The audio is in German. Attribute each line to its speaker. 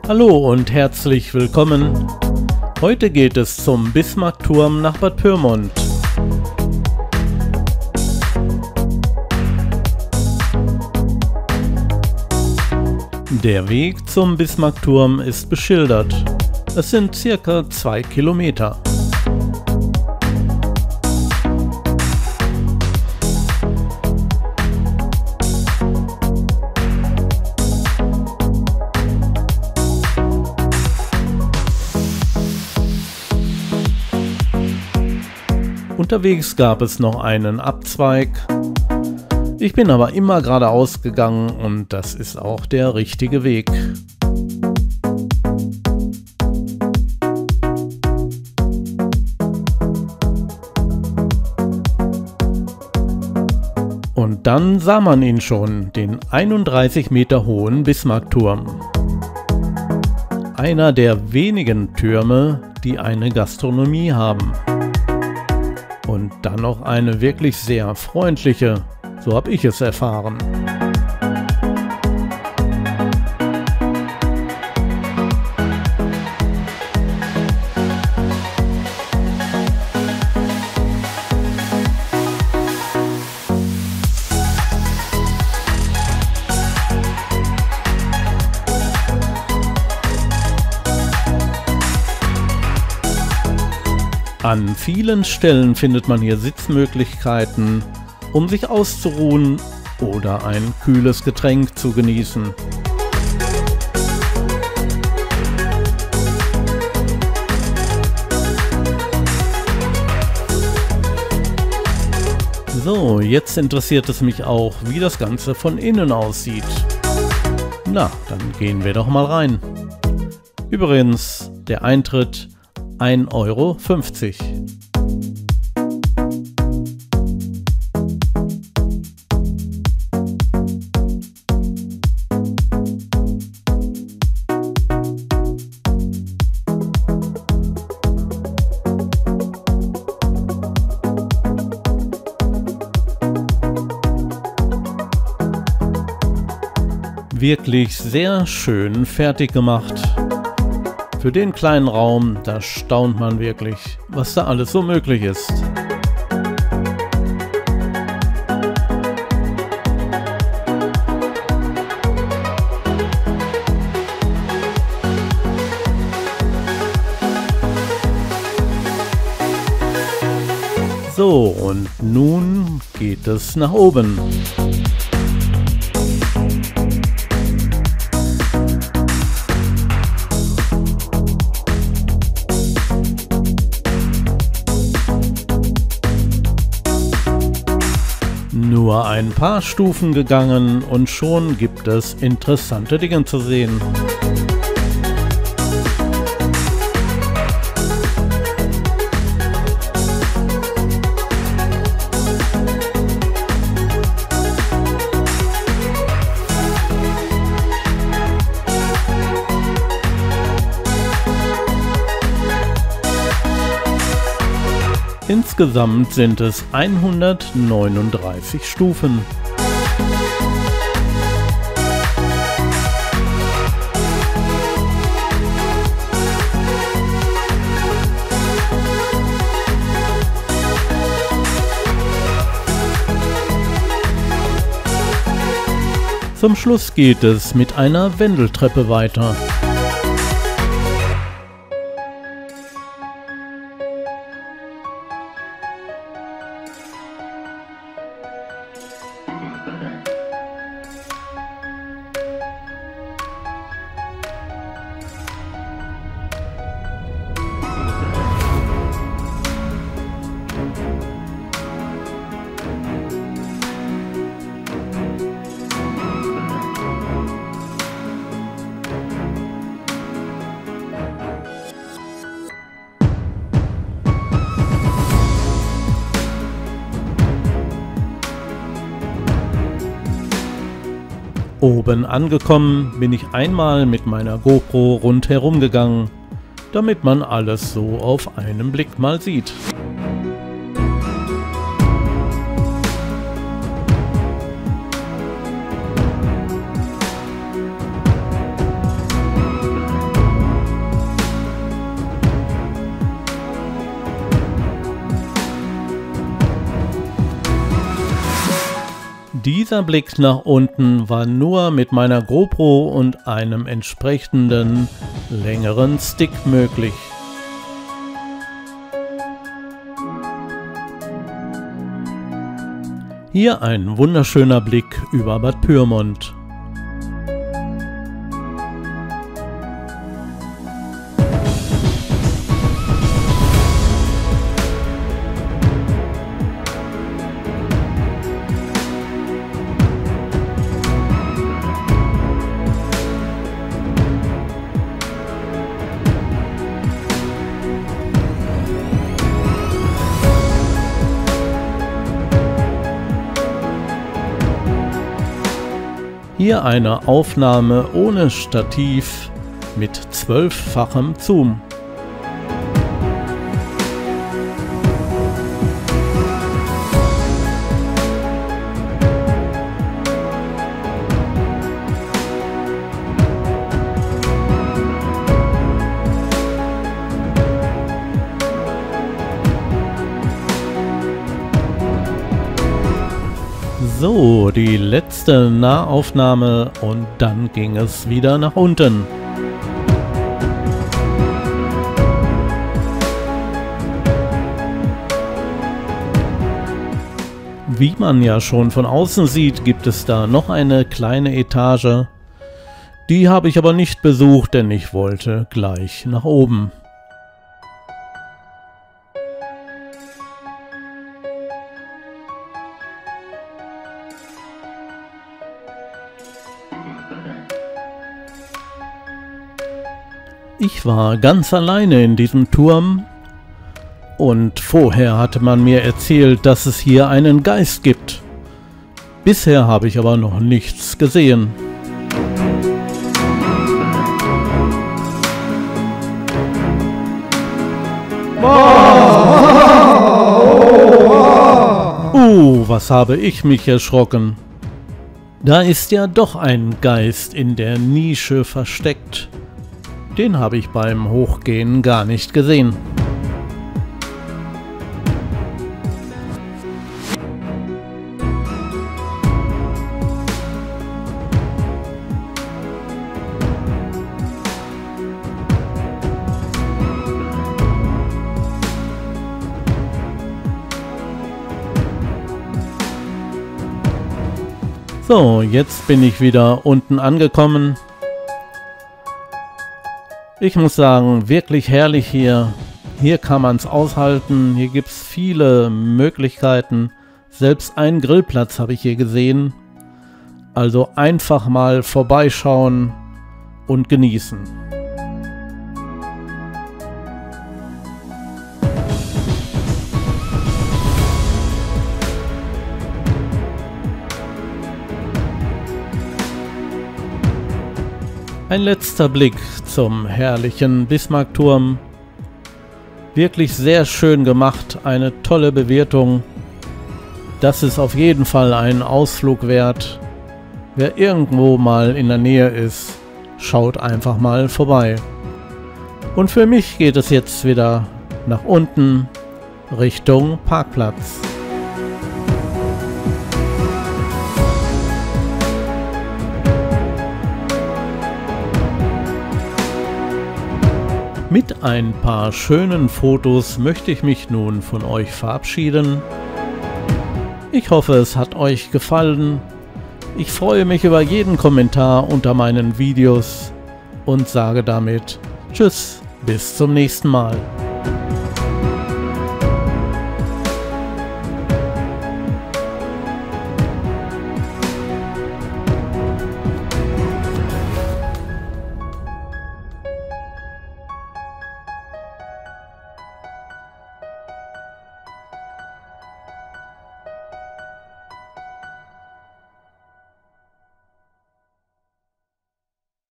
Speaker 1: Hallo und herzlich willkommen. Heute geht es zum Bismarckturm nach Bad Pyrmont. Der Weg zum Bismarckturm ist beschildert. Es sind circa 2 Kilometer. Unterwegs gab es noch einen Abzweig. Ich bin aber immer geradeaus gegangen und das ist auch der richtige Weg. Und dann sah man ihn schon, den 31 Meter hohen Bismarckturm. Einer der wenigen Türme, die eine Gastronomie haben. Und dann noch eine wirklich sehr freundliche, so habe ich es erfahren. An vielen Stellen findet man hier Sitzmöglichkeiten, um sich auszuruhen oder ein kühles Getränk zu genießen. So, jetzt interessiert es mich auch, wie das Ganze von innen aussieht. Na, dann gehen wir doch mal rein. Übrigens, der Eintritt 1,50 Euro. Wirklich sehr schön fertig gemacht. Für den kleinen Raum, da staunt man wirklich, was da alles so möglich ist. So, und nun geht es nach oben. Nur ein paar Stufen gegangen und schon gibt es interessante Dinge zu sehen. Insgesamt sind es 139 Stufen. Zum Schluss geht es mit einer Wendeltreppe weiter. Oben angekommen bin ich einmal mit meiner GoPro rundherum gegangen, damit man alles so auf einen Blick mal sieht. Dieser Blick nach unten war nur mit meiner GoPro und einem entsprechenden längeren Stick möglich. Hier ein wunderschöner Blick über Bad Pyrmont. Hier eine Aufnahme ohne Stativ mit 12-fachem Zoom. So, die letzte Nahaufnahme und dann ging es wieder nach unten. Wie man ja schon von außen sieht, gibt es da noch eine kleine Etage. Die habe ich aber nicht besucht, denn ich wollte gleich nach oben. Ich war ganz alleine in diesem Turm und vorher hatte man mir erzählt, dass es hier einen Geist gibt. Bisher habe ich aber noch nichts gesehen. Was habe ich mich erschrocken. Da ist ja doch ein Geist in der Nische versteckt. Den habe ich beim Hochgehen gar nicht gesehen. So, jetzt bin ich wieder unten angekommen. Ich muss sagen, wirklich herrlich hier. Hier kann man es aushalten, hier gibt es viele Möglichkeiten. Selbst einen Grillplatz habe ich hier gesehen. Also einfach mal vorbeischauen und genießen. Ein letzter Blick zum herrlichen Bismarckturm. Wirklich sehr schön gemacht, eine tolle Bewertung. Das ist auf jeden Fall ein Ausflug wert. Wer irgendwo mal in der Nähe ist, schaut einfach mal vorbei. Und für mich geht es jetzt wieder nach unten Richtung Parkplatz. Mit ein paar schönen Fotos möchte ich mich nun von euch verabschieden. Ich hoffe, es hat euch gefallen. Ich freue mich über jeden Kommentar unter meinen Videos und sage damit Tschüss, bis zum nächsten Mal.